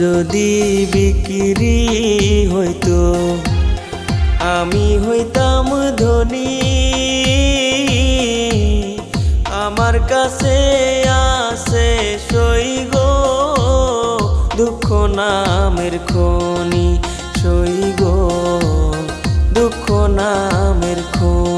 যদি বিক্রি হইতো আমি হইতাম ধনী। আমার কাছে আছে সই গো দুঃখ নামের খনি, সই গো দুঃখ নামের খনি।